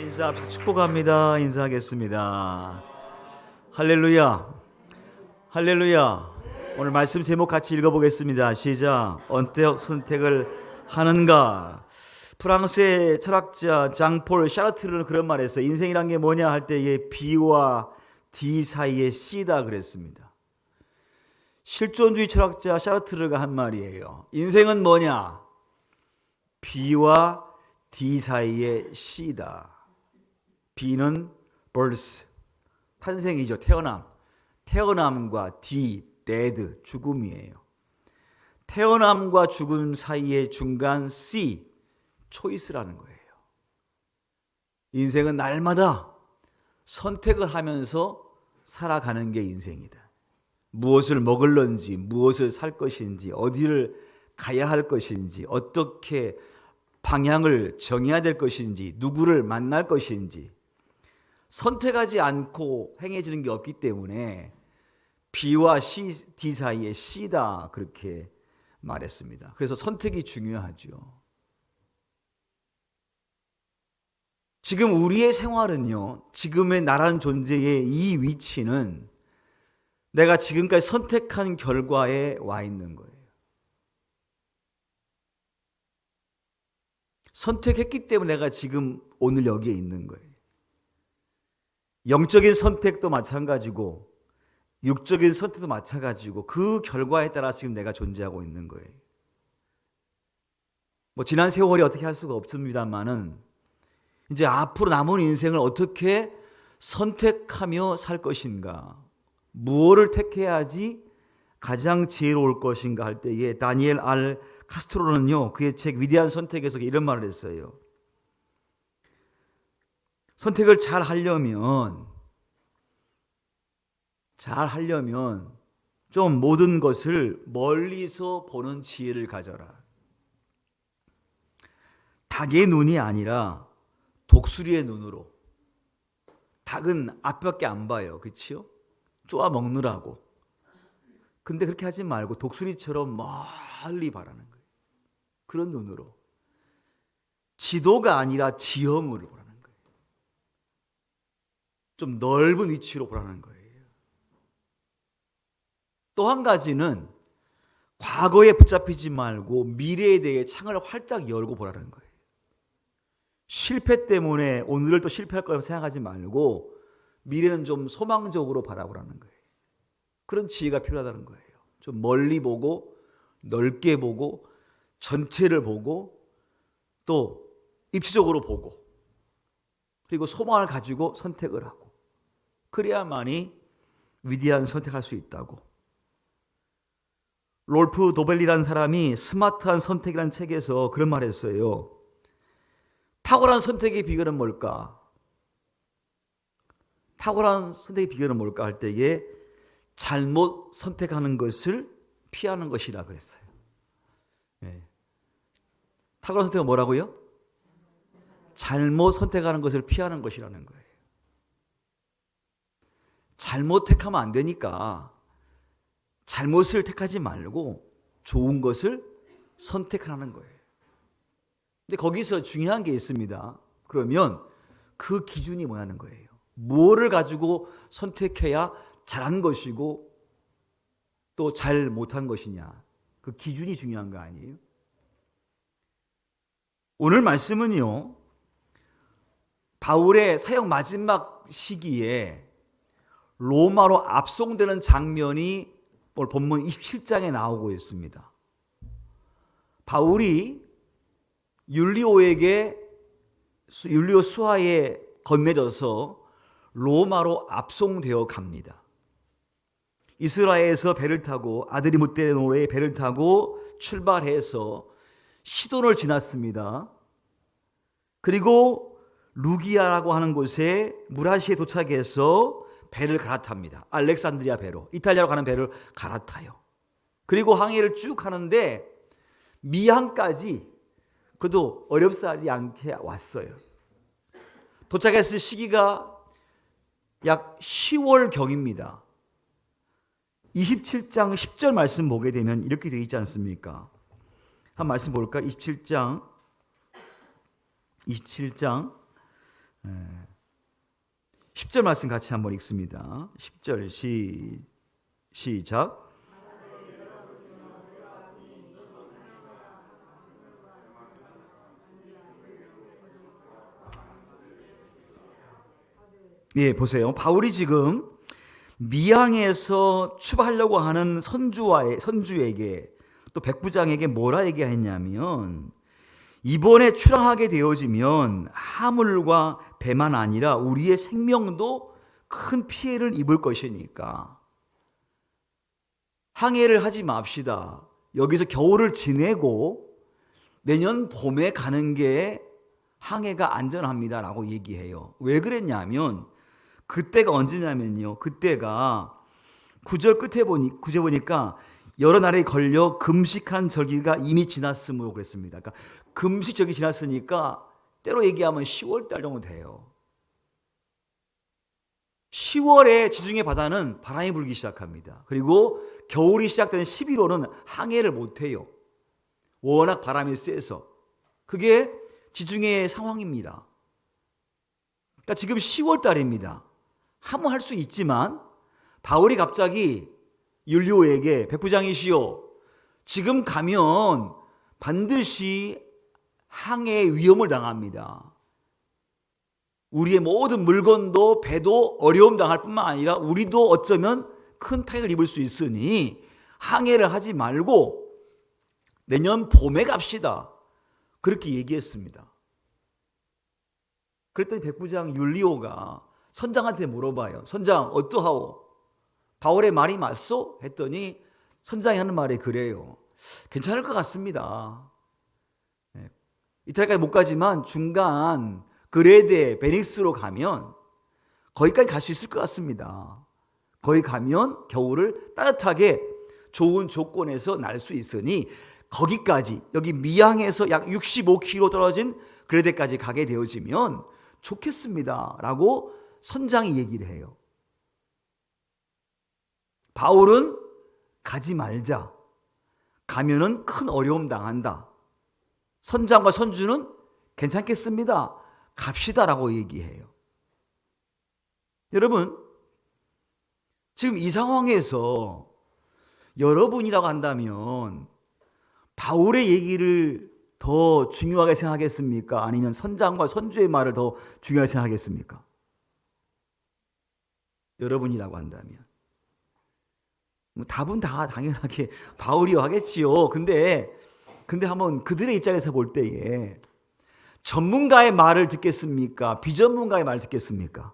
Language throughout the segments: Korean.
인사합시다. 축복합니다. 인사하겠습니다. 할렐루야. 할렐루야. 오늘 말씀 제목 같이 읽어보겠습니다. 시작. 어떻게 선택을 하는가. 프랑스의 철학자 장폴 샤르트르는 그런 말을 했어요. 인생이란 게 뭐냐 할 때에 B와 D 사이의 C다 그랬습니다. 실존주의 철학자 샤르트르가 한 말이에요. 인생은 뭐냐? B와 D 사이의 C다. B는 birth, 탄생이죠. 태어남. 태어남과 D, dead, 죽음이에요. 태어남과 죽음 사이의 중간 C, choice라는 거예요. 인생은 날마다 선택을 하면서 살아가는 게 인생이다. 무엇을 먹을런지, 무엇을 살 것인지, 어디를 가야 할 것인지, 어떻게 방향을 정해야 될 것인지, 누구를 만날 것인지 선택하지 않고 행해지는 게 없기 때문에 B와 C, D 사이에 C다 그렇게 말했습니다. 그래서 선택이 중요하죠. 지금 우리의 생활은요, 지금의 나라는 존재의 이 위치는 내가 지금까지 선택한 결과에 와 있는 거예요. 선택했기 때문에 내가 지금 오늘 여기에 있는 거예요. 영적인 선택도 마찬가지고 육적인 선택도 마찬가지고 그 결과에 따라 지금 내가 존재하고 있는 거예요. 지난 세월이 어떻게 할 수가 없습니다만은 이제 앞으로 남은 인생을 어떻게 선택하며 살 것인가, 무엇을 택해야지 가장 지혜로울 것인가 할 때에 다니엘 R. 카스트로는요, 그의 책 위대한 선택에서 이런 말을 했어요. 선택을 잘 하려면 좀 모든 것을 멀리서 보는 지혜를 가져라. 닭의 눈이 아니라 독수리의 눈으로. 닭은 앞밖에 안 봐요. 그렇지요? 쪼아 먹느라고. 근데 그렇게 하지 말고 독수리처럼 멀리 바라는 거예요. 그런 눈으로. 지도가 아니라 지형으로 보라는 거예요. 좀 넓은 위치로 보라는 거예요. 또 한 가지는 과거에 붙잡히지 말고 미래에 대해 창을 활짝 열고 보라는 거예요. 실패 때문에 오늘을 또 실패할 거라고 생각하지 말고 미래는 좀 소망적으로 바라보라는 거예요. 그런 지혜가 필요하다는 거예요. 좀 멀리 보고 넓게 보고 전체를 보고 또 입시적으로 보고 그리고 소망을 가지고 선택을 하고 그래야만이 위대한 선택할 수 있다고. 롤프 도벨리라는 사람이 스마트한 선택이라는 책에서 그런 말을 했어요. 탁월한 선택의 비결은 뭘까? 탁월한 선택의 비결은 뭘까 할 때에 잘못 선택하는 것을 피하는 것이라 그랬어요. 네. 탁월한 선택은 뭐라고요? 잘못 선택하는 것을 피하는 것이라는 거예요. 잘못 택하면 안 되니까 잘못을 택하지 말고 좋은 것을 선택하는 거예요. 근데 거기서 중요한 게 있습니다. 그러면 그 기준이 뭐냐는 거예요. 무엇을 가지고 선택해야 잘한 것이고 또 잘 못한 것이냐. 그 기준이 중요한 거 아니에요? 오늘 말씀은요, 바울의 사역 마지막 시기에 로마로 압송되는 장면이 오늘 본문 27장에 나오고 있습니다. 바울이 율리오 수하에 건네져서 로마로 압송되어 갑니다. 이스라엘에서 배를 타고 아드리무테노에 배를 타고 출발해서 시돈을 지났습니다. 그리고 루기아라고 하는 곳에 무라시에 도착해서 배를 갈아탑니다. 알렉산드리아 배로, 이탈리아로 가는 배를 갈아타요. 그리고 항해를 쭉 하는데 미항까지 그래도 어렵지 않게 왔어요. 도착했을 시기가 약 10월경입니다. 27장 10절 말씀 보게 되면 이렇게 되어 있지 않습니까? 한 말씀 볼까? 27장 10절 말씀 같이 한번 읽습니다. 10절 시작. 예, 보세요. 바울이 지금 미항에서 출발하려고 하는 선주에게 또 백부장에게 뭐라 얘기했냐면, 이번에 출항하게 되어지면 하물과 배만 아니라 우리의 생명도 큰 피해를 입을 것이니까 항해를 하지 맙시다. 여기서 겨울을 지내고 내년 봄에 가는 게 항해가 안전합니다라고 얘기해요. 왜 그랬냐면 그때가 언제냐면요. 그때가 9절 끝에 구절 보니까 여러 날에 걸려 금식한 절기가 이미 지났으므로 그랬습니다. 그러니까 금식 절기 지났으니까 때로 얘기하면 10월 달 정도 돼요. 10월에 지중해 바다는 바람이 불기 시작합니다. 그리고 겨울이 시작되는 11월은 항해를 못해요. 워낙 바람이 세서. 그게 지중해의 상황입니다. 그러니까 지금 10월 달입니다. 하면 할 수 있지만 바울이 갑자기 율리오에게 백부장이시여, 지금 가면 반드시 항해의 위험을 당합니다. 우리의 모든 물건도 배도 어려움 당할 뿐만 아니라 우리도 어쩌면 큰 타격을 입을 수 있으니 항해를 하지 말고 내년 봄에 갑시다. 그렇게 얘기했습니다. 그랬더니 백부장 율리오가 선장한테 물어봐요. 선장 어떠하오? 바울의 말이 맞소? 했더니 선장이 하는 말이 그래요. 괜찮을 것 같습니다. 이탈리아까지 못 가지만 중간 그레데, 베닉스로 가면 거기까지 갈 수 있을 것 같습니다. 거기 가면 겨울을 따뜻하게 좋은 조건에서 날 수 있으니 거기까지, 여기 미항에서 약 65km 떨어진 그레데까지 가게 되어지면 좋겠습니다 라고 선장이 얘기를 해요. 바울은 가지 말자. 가면은 큰 어려움 당한다. 선장과 선주는 괜찮겠습니다. 갑시다라고 얘기해요. 여러분, 지금 이 상황에서 여러분이라고 한다면 바울의 얘기를 더 중요하게 생각하겠습니까? 아니면 선장과 선주의 말을 더 중요하게 생각하겠습니까? 여러분이라고 한다면. 답은 다 당연하게 바울이요 하겠지요. 근데 한번 그들의 입장에서 볼 때에 전문가의 말을 듣겠습니까? 비전문가의 말을 듣겠습니까?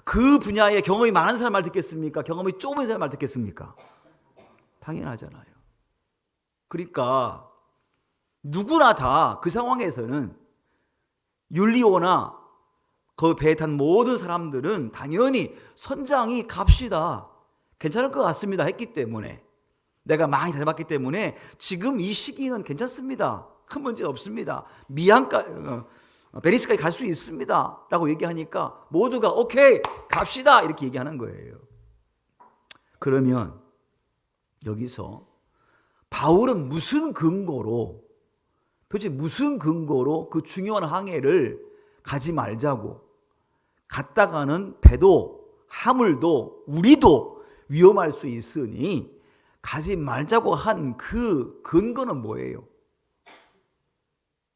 그 분야에 경험이 많은 사람 말 듣겠습니까? 경험이 좁은 사람 말 듣겠습니까? 당연하잖아요. 그러니까 누구나 다 그 상황에서는 율리오나 그 배에 탄 모든 사람들은 당연히 선장이 갑시다. 괜찮을 것 같습니다 했기 때문에, 내가 많이 다녀봤기 때문에 지금 이 시기는 괜찮습니다. 큰 문제 없습니다. 베니스까지 갈 수 있습니다 라고 얘기하니까 모두가 오케이 갑시다 이렇게 얘기하는 거예요. 그러면 여기서 바울은 도대체 무슨 근거로 그 중요한 항해를 가지 말자고, 갔다가는 배도 하물도 우리도 위험할 수 있으니 가지 말자고 한 그 근거는 뭐예요?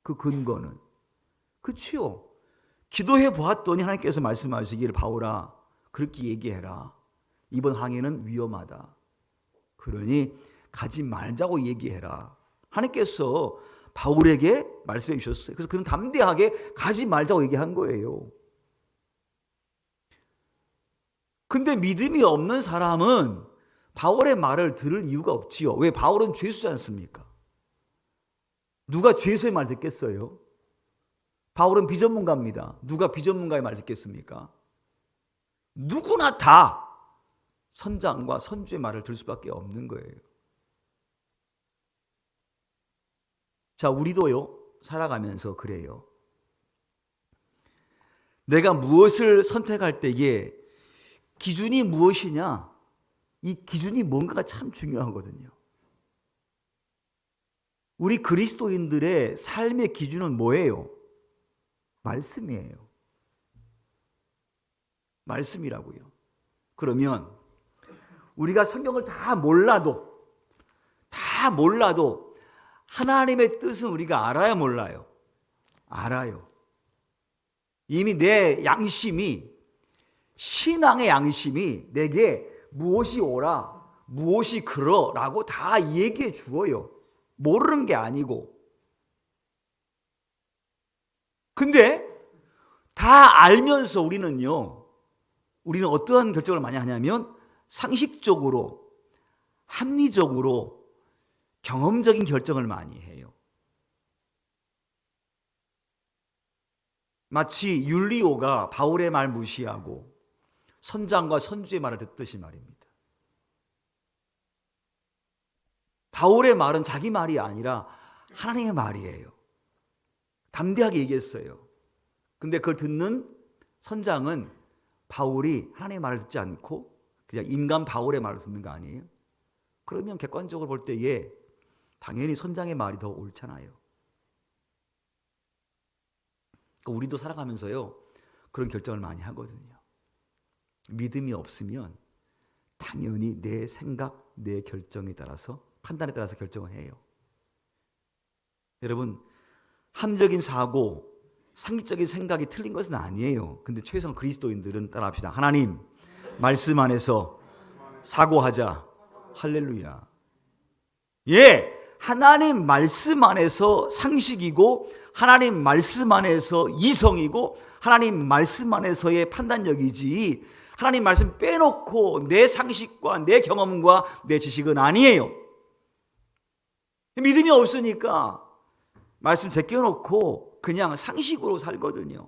그 근거는 그치요. 기도해 보았더니 하나님께서 말씀하시기를 바울아 그렇게 얘기해라. 이번 항해는 위험하다. 그러니 가지 말자고 얘기해라. 하나님께서 바울에게 말씀해 주셨어요. 그래서 그는 담대하게 가지 말자고 얘기한 거예요. 근데 믿음이 없는 사람은 바울의 말을 들을 이유가 없지요. 왜? 바울은 죄수지 않습니까? 누가 죄수의 말 듣겠어요? 바울은 비전문가입니다. 누가 비전문가의 말 듣겠습니까? 누구나 다 선장과 선주의 말을 들을 수밖에 없는 거예요. 자, 우리도요, 살아가면서 그래요. 내가 무엇을 선택할 때에 기준이 무엇이냐? 이 기준이 뭔가가 참 중요하거든요. 우리 그리스도인들의 삶의 기준은 뭐예요? 말씀이에요. 말씀이라고요. 그러면 우리가 성경을 다 몰라도 하나님의 뜻은 우리가 알아야 몰라요? 알아요. 이미 내 양심이, 신앙의 양심이 내게 무엇이 옳아, 무엇이 그러라고 다 얘기해 주어요. 모르는 게 아니고. 근데 다 알면서 우리는 어떠한 결정을 많이 하냐면 상식적으로, 합리적으로, 경험적인 결정을 많이 해요. 마치 율리오가 바울의 말 무시하고 선장과 선주의 말을 듣듯이 말입니다. 바울의 말은 자기 말이 아니라 하나님의 말이에요. 담대하게 얘기했어요. 근데 그걸 듣는 선장은 바울이 하나님의 말을 듣지 않고 그냥 인간 바울의 말을 듣는 거 아니에요? 그러면 객관적으로 볼 때에 당연히 선장의 말이 더 옳잖아요. 우리도 살아가면서요, 그런 결정을 많이 하거든요. 믿음이 없으면 당연히 내 생각, 내 결정에 따라서, 판단에 따라서 결정을 해요. 여러분, 함적인 사고, 상식적인 생각이 틀린 것은 아니에요. 근데 최소한 그리스도인들은 따라합시다. 하나님 말씀 안에서 사고하자. 할렐루야. 예, 하나님 말씀 안에서 상식이고, 하나님 말씀 안에서 이성이고, 하나님 말씀 안에서의 판단력이지, 하나님 말씀 빼놓고 내 상식과 내 경험과 내 지식은 아니에요. 믿음이 없으니까 말씀 제껴놓고 그냥 상식으로 살거든요.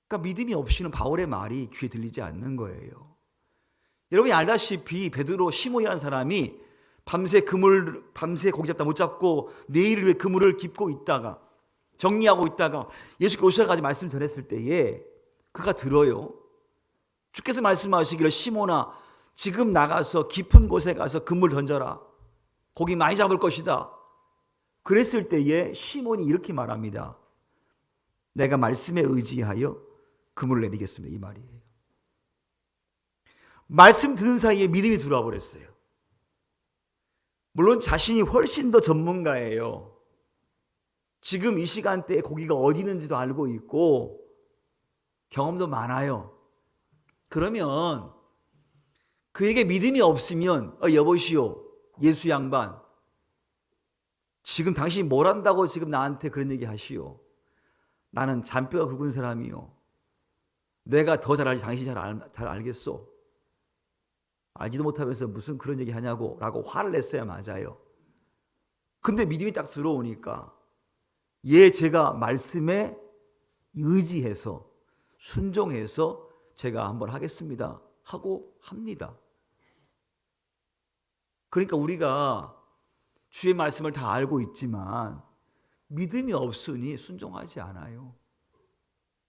그러니까 믿음이 없이는 바울의 말이 귀에 들리지 않는 거예요. 여러분이 알다시피 베드로, 시몬이라는 사람이 밤새 고기 잡다 못 잡고 내일을 위해 그물을 깁고 있다가, 정리하고 있다가 예수께 오셔가지고 말씀 전했을 때에 그가 들어요. 주께서 말씀하시기를 시몬아, 지금 나가서 깊은 곳에 가서 그물 던져라. 고기 많이 잡을 것이다. 그랬을 때에 시몬이 이렇게 말합니다. 내가 말씀에 의지하여 그물을 내리겠습니다. 이 말이에요. 말씀 듣는 사이에 믿음이 들어와 버렸어요. 물론 자신이 훨씬 더 전문가예요. 지금 이 시간대에 고기가 어디 있는지도 알고 있고 경험도 많아요. 그러면 그에게 믿음이 없으면 여보시오, 예수 양반, 지금 당신이 뭘 한다고 지금 나한테 그런 얘기 하시오. 나는 잔뼈가 굵은 사람이요. 내가 더 잘 알지 당신이 잘 알겠소. 알지도 못하면서 무슨 그런 얘기 하냐고 라고 화를 냈어야 맞아요. 근데 믿음이 딱 들어오니까 제가 말씀에 의지해서 순종해서 제가 한번 하겠습니다 하고 합니다. 그러니까 우리가 주의 말씀을 다 알고 있지만 믿음이 없으니 순종하지 않아요.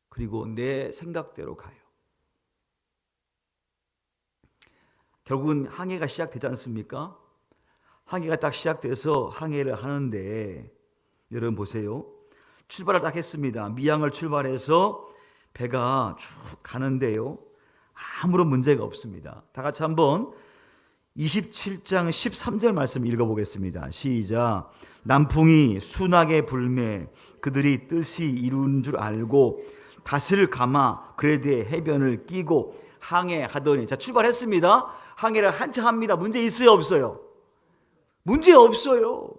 그리고 내 생각대로 가요. 결국은 항해가 시작되지 않습니까? 항해가 딱 시작돼서 항해를 하는데 여러분 보세요. 출발을 딱 했습니다. 미양을 출발해서 배가 쭉 가는데요, 아무런 문제가 없습니다. 다 같이 한번 27장 13절 말씀 읽어보겠습니다. 시작. 남풍이 순하게 불매 그들이 뜻이 이룬 줄 알고 닷을 감아 그레드의 해변을 끼고 항해하더니, 자, 출발했습니다. 항해를 한참 합니다. 문제 있어요, 없어요? 문제 없어요.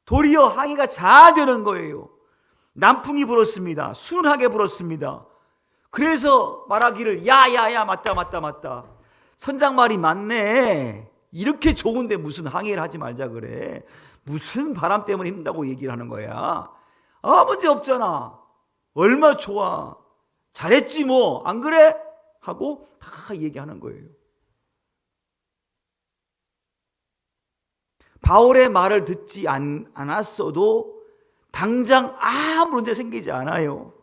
도리어 항해가 잘 되는 거예요. 남풍이 불었습니다. 순하게 불었습니다. 그래서 말하기를 야야야, 맞다. 선장 말이 맞네. 이렇게 좋은데 무슨 항해를 하지 말자 그래. 무슨 바람 때문에 힘든다고 얘기를 하는 거야. 문제 없잖아. 얼마나 좋아. 잘했지 뭐. 안 그래? 하고 다 얘기하는 거예요. 바울의 말을 듣지 않았어도 당장 아무 문제 생기지 않아요.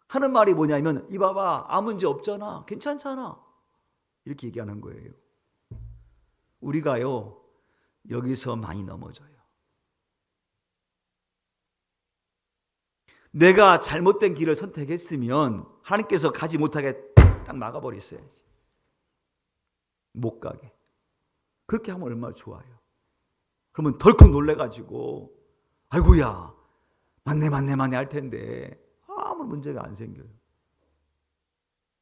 하는 말이 뭐냐면, 이봐봐, 아무 문제 없잖아. 괜찮잖아. 이렇게 얘기하는 거예요. 우리가요, 여기서 많이 넘어져요. 내가 잘못된 길을 선택했으면 하나님께서 가지 못하게 딱 막아버렸어야지. 못 가게. 그렇게 하면 얼마나 좋아요. 그러면 덜컥 놀래가지고 아이고야 맞네 할 텐데 아무 문제가 안 생겨요.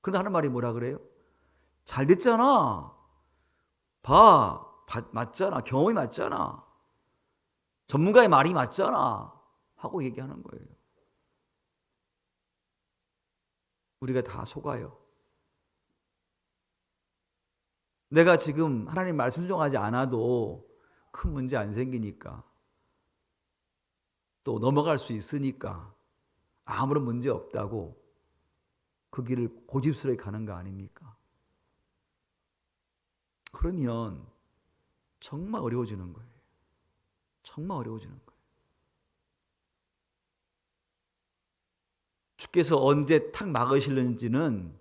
그런데 하는 말이 뭐라 그래요? 잘 됐잖아. 맞잖아. 경험이 맞잖아. 전문가의 말이 맞잖아. 하고 얘기하는 거예요. 우리가 다 속아요. 내가 지금 하나님 말 순종하지 않아도 큰 문제 안 생기니까, 또 넘어갈 수 있으니까 아무런 문제 없다고 그 길을 고집스럽게 가는 거 아닙니까? 그러면 정말 어려워지는 거예요. 정말 어려워지는 거예요. 주께서 언제 탁 막으시는지는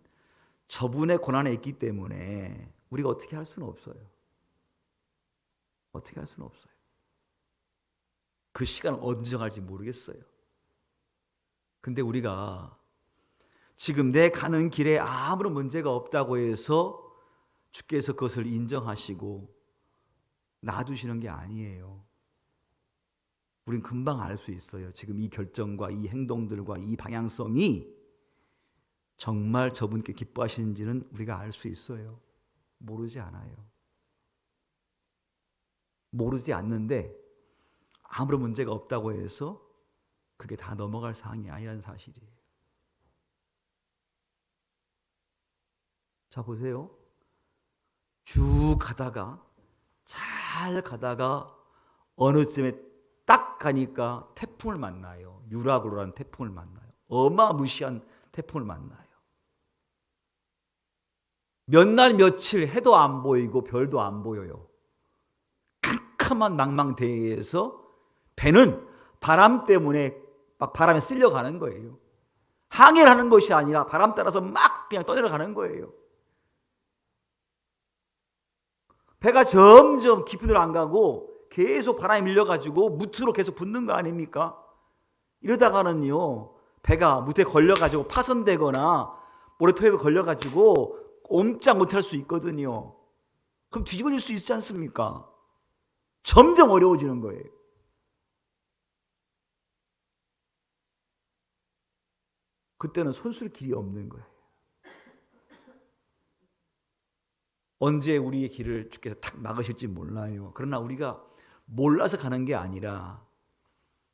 저분의 고난에 있기 때문에 우리가 어떻게 할 수는 없어요. 어떻게 할 수는 없어요. 그 시간을 언제 정할지 모르겠어요. 근데 우리가 지금 내 가는 길에 아무런 문제가 없다고 해서 주께서 그것을 인정하시고 놔두시는 게 아니에요. 우린 금방 알 수 있어요. 지금 이 결정과 이 행동들과 이 방향성이 정말 저분께 기뻐하시는지는 우리가 알 수 있어요. 모르지 않아요. 모르지 않는데 아무런 문제가 없다고 해서 그게 다 넘어갈 사항이 아니라는 사실이에요. 자, 보세요. 쭉 가다가 잘 가다가 어느 쯤에 딱 가니까 태풍을 만나요. 유라굴로라는 태풍을 만나요. 어마무시한 태풍을 만나요. 몇 날 며칠 해도 안 보이고 별도 안 보여요. 캄캄한 망망대해에서 배는 바람 때문에 막 바람에 쓸려가는 거예요. 항해를 하는 것이 아니라 바람 따라서 막 그냥 떠내려가는 거예요. 배가 점점 깊은 데로 안 가고 계속 바람이 밀려가지고 무트로 계속 붙는 거 아닙니까? 이러다가는요, 배가 무트에 걸려가지고 파손되거나 모래톱에 걸려가지고 옴짝 못할 수 있거든요. 그럼 뒤집어질 수 있지 않습니까? 점점 어려워지는 거예요. 그때는 손쓸 길이 없는 거예요. 언제 우리의 길을 주께서 탁 막으실지 몰라요. 그러나 우리가 몰라서 가는 게 아니라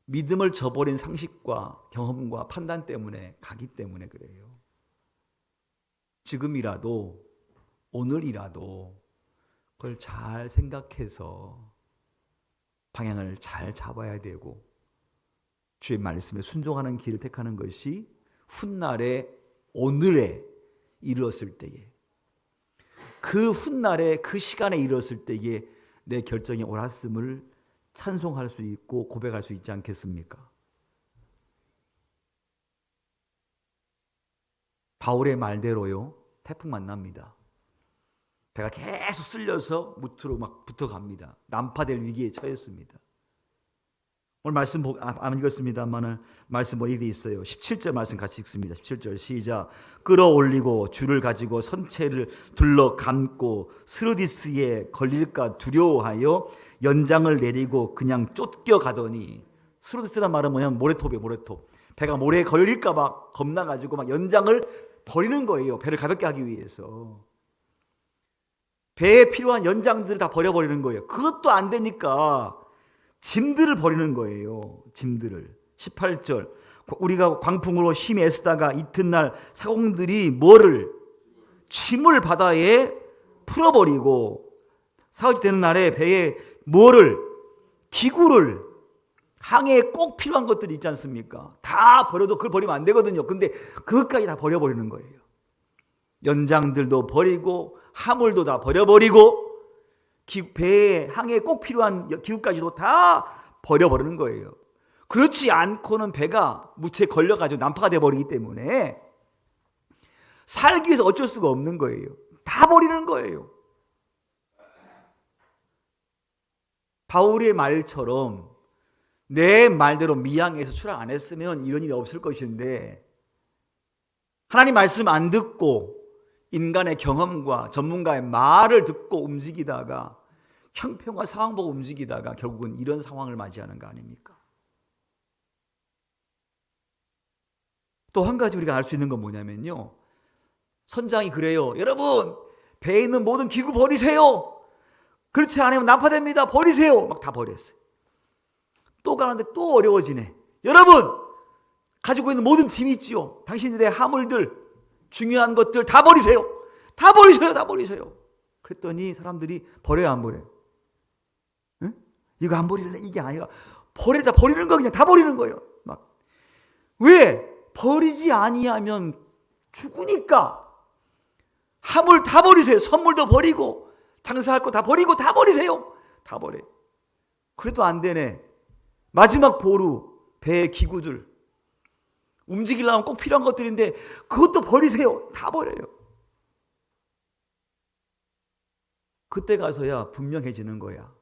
믿음을 저버린 상식과 경험과 판단 때문에 가기 때문에 그래요. 지금이라도, 오늘이라도 그걸 잘 생각해서 방향을 잘 잡아야 되고 주의 말씀에 순종하는 길을 택하는 것이 훗날에 오늘에 이르렀을 때에, 그 훗날에 그 시간에 이르렀을 때에 내 결정이 옳았음을 찬송할 수 있고 고백할 수 있지 않겠습니까? 바울의 말대로요, 태풍 만납니다. 배가 계속 쓸려서 무트로 막 붙어갑니다. 난파될 위기에 처했습니다. 오늘 말씀 안 읽었습니다만 말씀 뭐 이렇게 있어요. 17절 말씀 같이 읽습니다. 17절 시작. 끌어올리고 줄을 가지고 선체를 둘러 감고 스르디스에 걸릴까 두려워하여 연장을 내리고 그냥 쫓겨가더니, 스르디스란 말은 뭐냐면 모래톱이에요. 모래톱. 배가 모래에 걸릴까 봐 겁나가지고 막 연장을 버리는 거예요. 배를 가볍게 하기 위해서. 배에 필요한 연장들을 다 버려버리는 거예요. 그것도 안 되니까 짐들을 버리는 거예요. 짐들을. 18절. 우리가 광풍으로 심히 애쓰다가 이튿날 사공들이 뭐를? 짐을 바다에 풀어버리고, 사흘째 되는 날에 배에 뭐를? 기구를, 항해에 꼭 필요한 것들이 있지 않습니까? 다 버려도 그걸 버리면 안 되거든요. 근데 그것까지 다 버려버리는 거예요. 연장들도 버리고 화물도 다 버려버리고 배에 항해에 꼭 필요한 기구까지도 다 버려버리는 거예요. 그렇지 않고는 배가 무채에 걸려가지고 난파가 돼버리기 때문에 살기 위해서 어쩔 수가 없는 거예요. 다 버리는 거예요. 바울의 말처럼 내 말대로 미양에서 출항 안 했으면 이런 일이 없을 것인데, 하나님 말씀 안 듣고 인간의 경험과 전문가의 말을 듣고 움직이다가 형편과 상황 보고 움직이다가 결국은 이런 상황을 맞이하는 거 아닙니까? 또 한 가지 우리가 알 수 있는 건 뭐냐면요, 선장이 그래요. 여러분, 배에 있는 모든 기구 버리세요. 그렇지 않으면 난파됩니다. 버리세요. 막 다 버렸어요. 또 가는데 또 어려워지네. 여러분, 가지고 있는 모든 짐 있지요. 당신들의 화물들, 중요한 것들 다 버리세요. 다 버리세요. 다 버리세요. 그랬더니 사람들이 버려요, 안 버려요? 응? 이거 안 버릴래? 이게 아니라 버리는 거 그냥 다 버리는 거예요. 막. 왜? 버리지 아니하면 죽으니까. 화물 다 버리세요. 선물도 버리고 장사할 거 다 버리고 다 버리세요. 다 버려요. 그래도 안 되네. 마지막 보루, 배의 기구들, 움직이려면 꼭 필요한 것들인데 그것도 버리세요. 다 버려요. 그때 가서야 분명해지는 거야.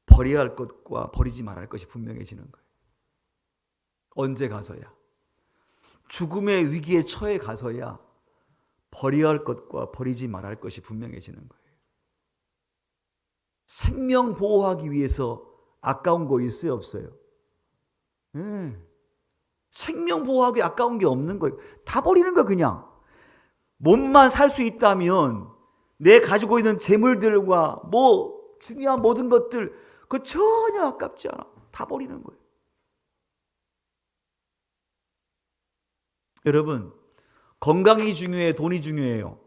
버려야 할 것과 버리지 말아야 할 것이 분명해지는 거예요. 언제 가서야? 죽음의 위기에 처해 가서야 버려야 할 것과 버리지 말아야 할 것이 분명해지는 거예요. 생명 보호하기 위해서 아까운 거 있어요, 없어요? 생명 보호하기 아까운 게 없는 거예요. 다 버리는 거 그냥. 몸만 살 수 있다면 내 가지고 있는 재물들과 뭐 중요한 모든 것들 그거 전혀 아깝지 않아. 다 버리는 거예요. 여러분, 건강이 중요해요? 돈이 중요해요?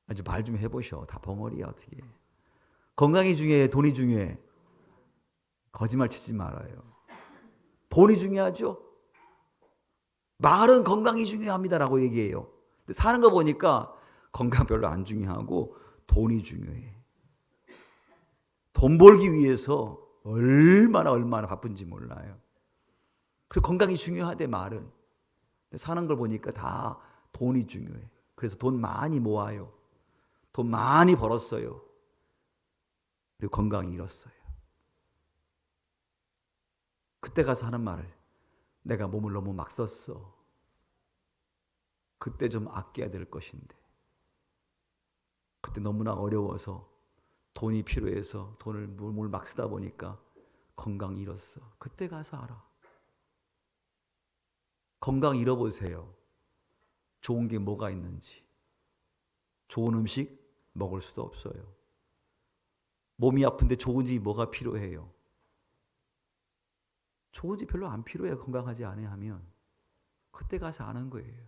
아주 말 좀 해보셔. 다 벙어리야 어떻게. 건강이 중요해? 돈이 중요해? 거짓말 치지 말아요. 돈이 중요하죠? 말은 건강이 중요합니다라고 얘기해요. 근데 사는 거 보니까 건강 별로 안 중요하고 돈이 중요해. 돈 벌기 위해서 얼마나 바쁜지 몰라요. 그리고 건강이 중요하대 말은. 근데 사는 걸 보니까 다 돈이 중요해. 그래서 돈 많이 모아요. 돈 많이 벌었어요. 그리고 건강 잃었어요. 그때 가서 하는 말을, 내가 몸을 너무 막 썼어. 그때 좀 아껴야 될 것인데. 그때 너무나 어려워서 돈이 필요해서 몸을 막 쓰다 보니까 건강 잃었어. 그때 가서 알아. 건강 잃어보세요. 좋은 게 뭐가 있는지. 좋은 음식 먹을 수도 없어요. 몸이 아픈데 좋은 집이 뭐가 필요해요? 좋은 집 별로 안 필요해요. 건강하지 않아야 하면. 그때 가서 아는 거예요.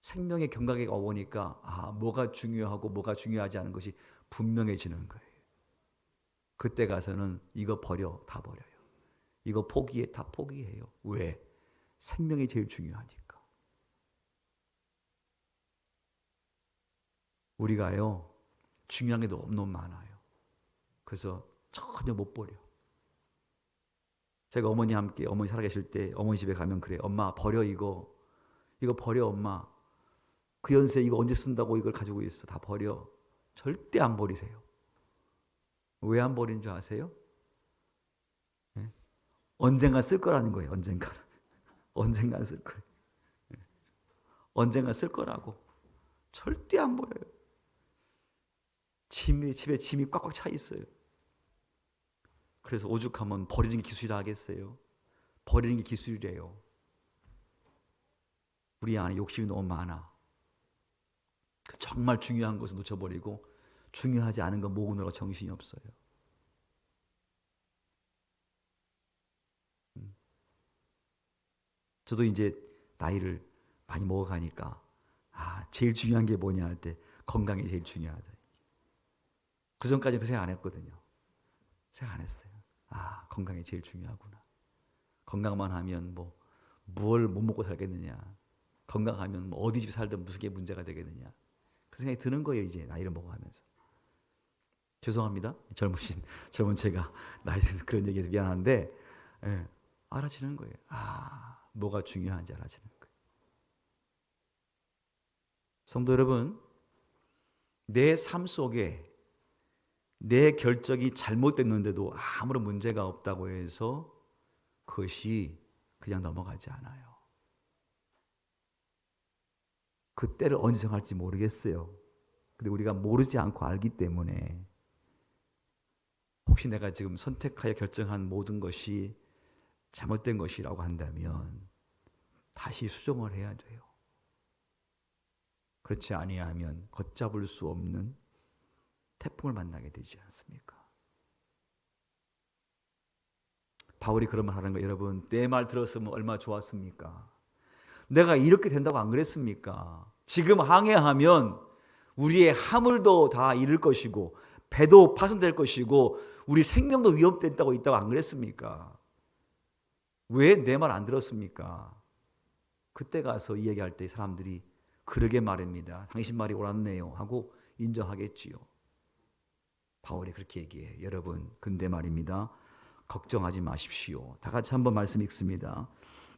생명의 경각에 오니까 뭐가 중요하고 뭐가 중요하지 않은 것이 분명해지는 거예요. 그때 가서는 이거 버려, 다 버려요. 이거 포기해, 다 포기해요. 왜? 생명이 제일 중요하니까. 우리가요, 중요한 게 너무 많아요. 그래서 전혀 못 버려. 제가 어머니 함께, 어머니 살아계실 때 어머니 집에 가면 그래. 엄마 버려 이거. 이거 버려 엄마. 그 연세 이거 언제 쓴다고 이걸 가지고 있어. 다 버려. 절대 안 버리세요. 왜 안 버리는 줄 아세요? 네? 언젠가 쓸 거라는 거예요. 언젠가 쓸 거예요. 언젠가 쓸 거라고. 절대 안 버려요. 집에 짐이 꽉꽉 차 있어요. 그래서 오죽하면 버리는 게 기술이라 하겠어요. 버리는 게 기술이래요. 우리 안에 욕심이 너무 많아. 정말 중요한 것을 놓쳐버리고 중요하지 않은 거 모으느라고 정신이 없어요. 저도 이제 나이를 많이 먹어가니까 제일 중요한 게 뭐냐 할 때 건강이 제일 중요하다. 그 전까지 그 생각 안 했거든요. 생각 안 했어요. 건강이 제일 중요하구나. 건강만 하면 뭘 못 먹고 살겠느냐. 건강하면 어디 집 살든 무슨 게 문제가 되겠느냐. 그 생각이 드는 거예요. 이제 나이를 먹어가면서. 죄송합니다. 젊은 제가 나이 드는 그런 얘기해서 미안한데 알아지는 거예요. 뭐가 중요한지 알아지는 거예요. 성도 여러분, 내 삶 속에 내 결정이 잘못됐는데도 아무런 문제가 없다고 해서 그것이 그냥 넘어가지 않아요. 그때를 언제 정할지 모르겠어요. 근데 우리가 모르지 않고 알기 때문에 혹시 내가 지금 선택하여 결정한 모든 것이 잘못된 것이라고 한다면 다시 수정을 해야 돼요. 그렇지 아니하면 걷잡을 수 없는 태풍을 만나게 되지 않습니까? 바울이 그런 말 하는 거, 여러분 내 말 들었으면 얼마나 좋았습니까? 내가 이렇게 된다고 안 그랬습니까? 지금 항해하면 우리의 화물도 다 잃을 것이고 배도 파손될 것이고 우리 생명도 위협된다고 있다고 안 그랬습니까? 왜 내 말 안 들었습니까? 그때 가서 이야기할 때 사람들이 그러게 말입니다. 당신 말이 옳았네요 하고 인정하겠지요. 바울이 그렇게 얘기해요. 여러분 근데 말입니다. 걱정하지 마십시오. 다 같이 한번 말씀 읽습니다.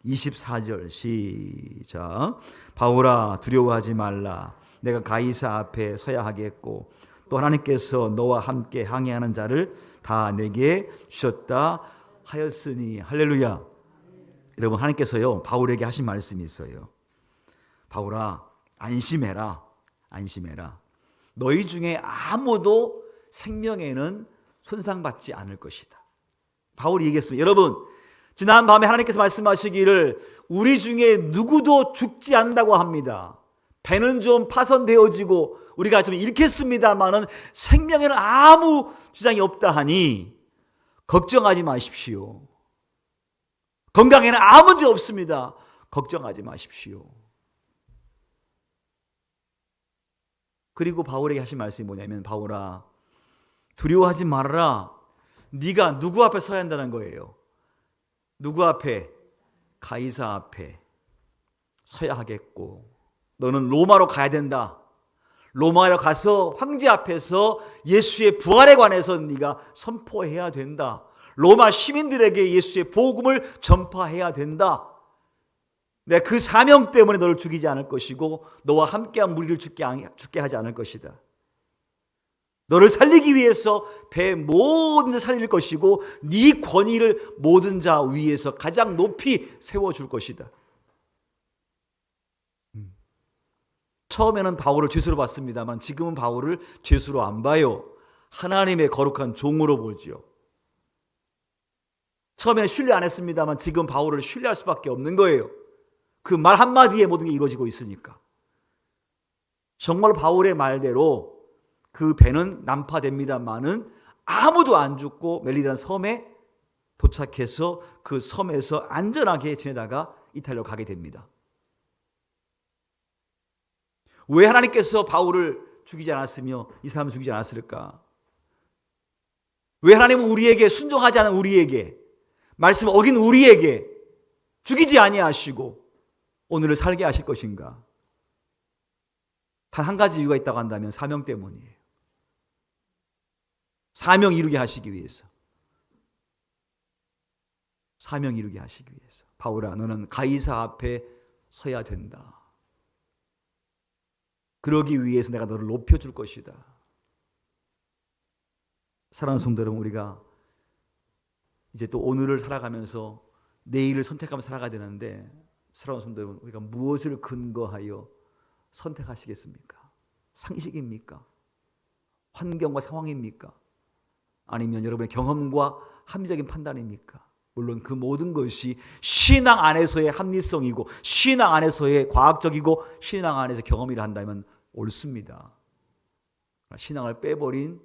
24절 시작. 바울아 두려워하지 말라. 내가 가이사 앞에 서야 하겠고 또 하나님께서 너와 함께 항해하는 자를 다 내게 주셨다 하였으니. 할렐루야. 여러분 하나님께서요 바울에게 하신 말씀이 있어요. 바울아 안심해라. 안심해라. 너희 중에 아무도 생명에는 손상받지 않을 것이다. 바울이 얘기했습니다. 여러분 지난 밤에 하나님께서 말씀하시기를 우리 중에 누구도 죽지 않는다고 합니다. 배는 좀 파손되어지고 우리가 좀 잃겠습니다마는 생명에는 아무 지장이 없다 하니 걱정하지 마십시오. 건강에는 아무 문제 없습니다. 걱정하지 마십시오. 그리고 바울에게 하신 말씀이 뭐냐면 바울아 두려워하지 말아라. 네가 누구 앞에 서야 한다는 거예요. 누구 앞에? 가이사 앞에 서야 하겠고 너는 로마로 가야 된다. 로마로 가서 황제 앞에서 예수의 부활에 관해서 네가 선포해야 된다. 로마 시민들에게 예수의 복음을 전파해야 된다. 내가 그 사명 때문에 너를 죽이지 않을 것이고 너와 함께한 무리를 죽게 하지 않을 것이다. 너를 살리기 위해서 배 모든 데 살릴 것이고 네 권위를 모든 자 위에서 가장 높이 세워줄 것이다. 처음에는 바울을 죄수로 봤습니다만 지금은 바울을 죄수로 안 봐요. 하나님의 거룩한 종으로 보죠. 처음에는 신뢰 안 했습니다만 지금 바울을 신뢰할 수밖에 없는 거예요. 그 말 한마디에 모든 게 이루어지고 있으니까. 정말 바울의 말대로 그 배는 난파됩니다만은 아무도 안 죽고 멜리라는 섬에 도착해서 그 섬에서 안전하게 지내다가 이탈리아로 가게 됩니다. 왜 하나님께서 바울을 죽이지 않았으며 이 사람을 죽이지 않았을까? 왜 하나님은 우리에게 순종하지 않은 우리에게 말씀 어긴 우리에게 죽이지 아니하시고 오늘을 살게 하실 것인가? 단 한 가지 이유가 있다고 한다면 사명 때문이에요. 사명 이루게 하시기 위해서. 사명 이루게 하시기 위해서. 바울아 너는 가이사 앞에 서야 된다. 그러기 위해서 내가 너를 높여줄 것이다. 사랑하는 성도 여러분, 우리가 이제 또 오늘을 살아가면서 내일을 선택하면서 살아가야 되는데, 사랑하는 성도 여러분, 우리가 무엇을 근거하여 선택하시겠습니까? 상식입니까? 환경과 상황입니까? 아니면 여러분의 경험과 합리적인 판단입니까? 물론 그 모든 것이 신앙 안에서의 합리성이고 신앙 안에서의 과학적이고 신앙 안에서 경험이라 한다면 옳습니다. 신앙을 빼버린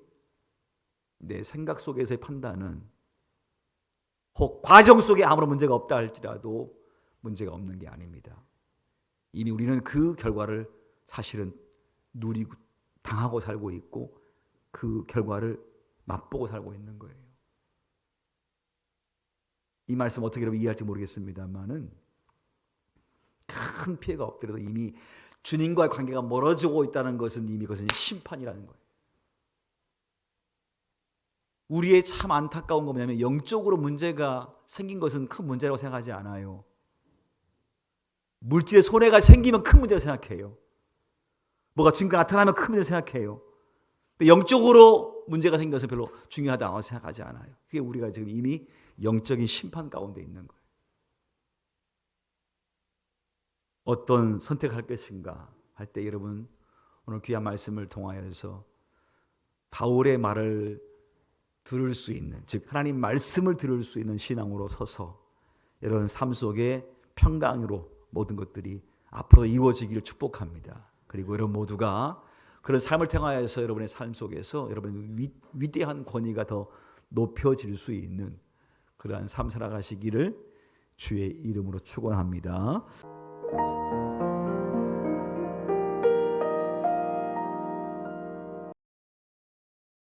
내 생각 속에서의 판단은 혹 과정 속에 아무런 문제가 없다 할지라도 문제가 없는 게 아닙니다. 이미 우리는 그 결과를 사실은 누리고 당하고 살고 있고 그 결과를 맛보고 살고 있는 거예요. 이 말씀 어떻게 여러분 이해할지 모르겠습니다만은 큰 피해가 없더라도 이미 주님과의 관계가 멀어지고 있다는 것은 이미 그것은 심판이라는 거예요. 우리의 참 안타까운 건 뭐냐면 영적으로 문제가 생긴 것은 큰 문제라고 생각하지 않아요. 물질에 손해가 생기면 큰 문제라고 생각해요. 뭐가 증거가 나타나면 큰 문제라고 생각해요. 영적으로 문제가 생겨서 별로 중요하다고 생각하지 않아요. 그게 우리가 지금 이미 영적인 심판 가운데 있는 거예요. 어떤 선택할 것인가 할 때 여러분 오늘 귀한 말씀을 통하여서 바울의 말을 들을 수 있는, 즉 하나님 말씀을 들을 수 있는 신앙으로 서서 여러분 삶 속에 평강으로 모든 것들이 앞으로 이루어지기를 축복합니다. 그리고 여러분 모두가 그런 삶을 통하여서 여러분의 삶 속에서 여러분의 위대한 권위가 더 높여질 수 있는 그러한 삶 살아가시기를 주의 이름으로 축원합니다.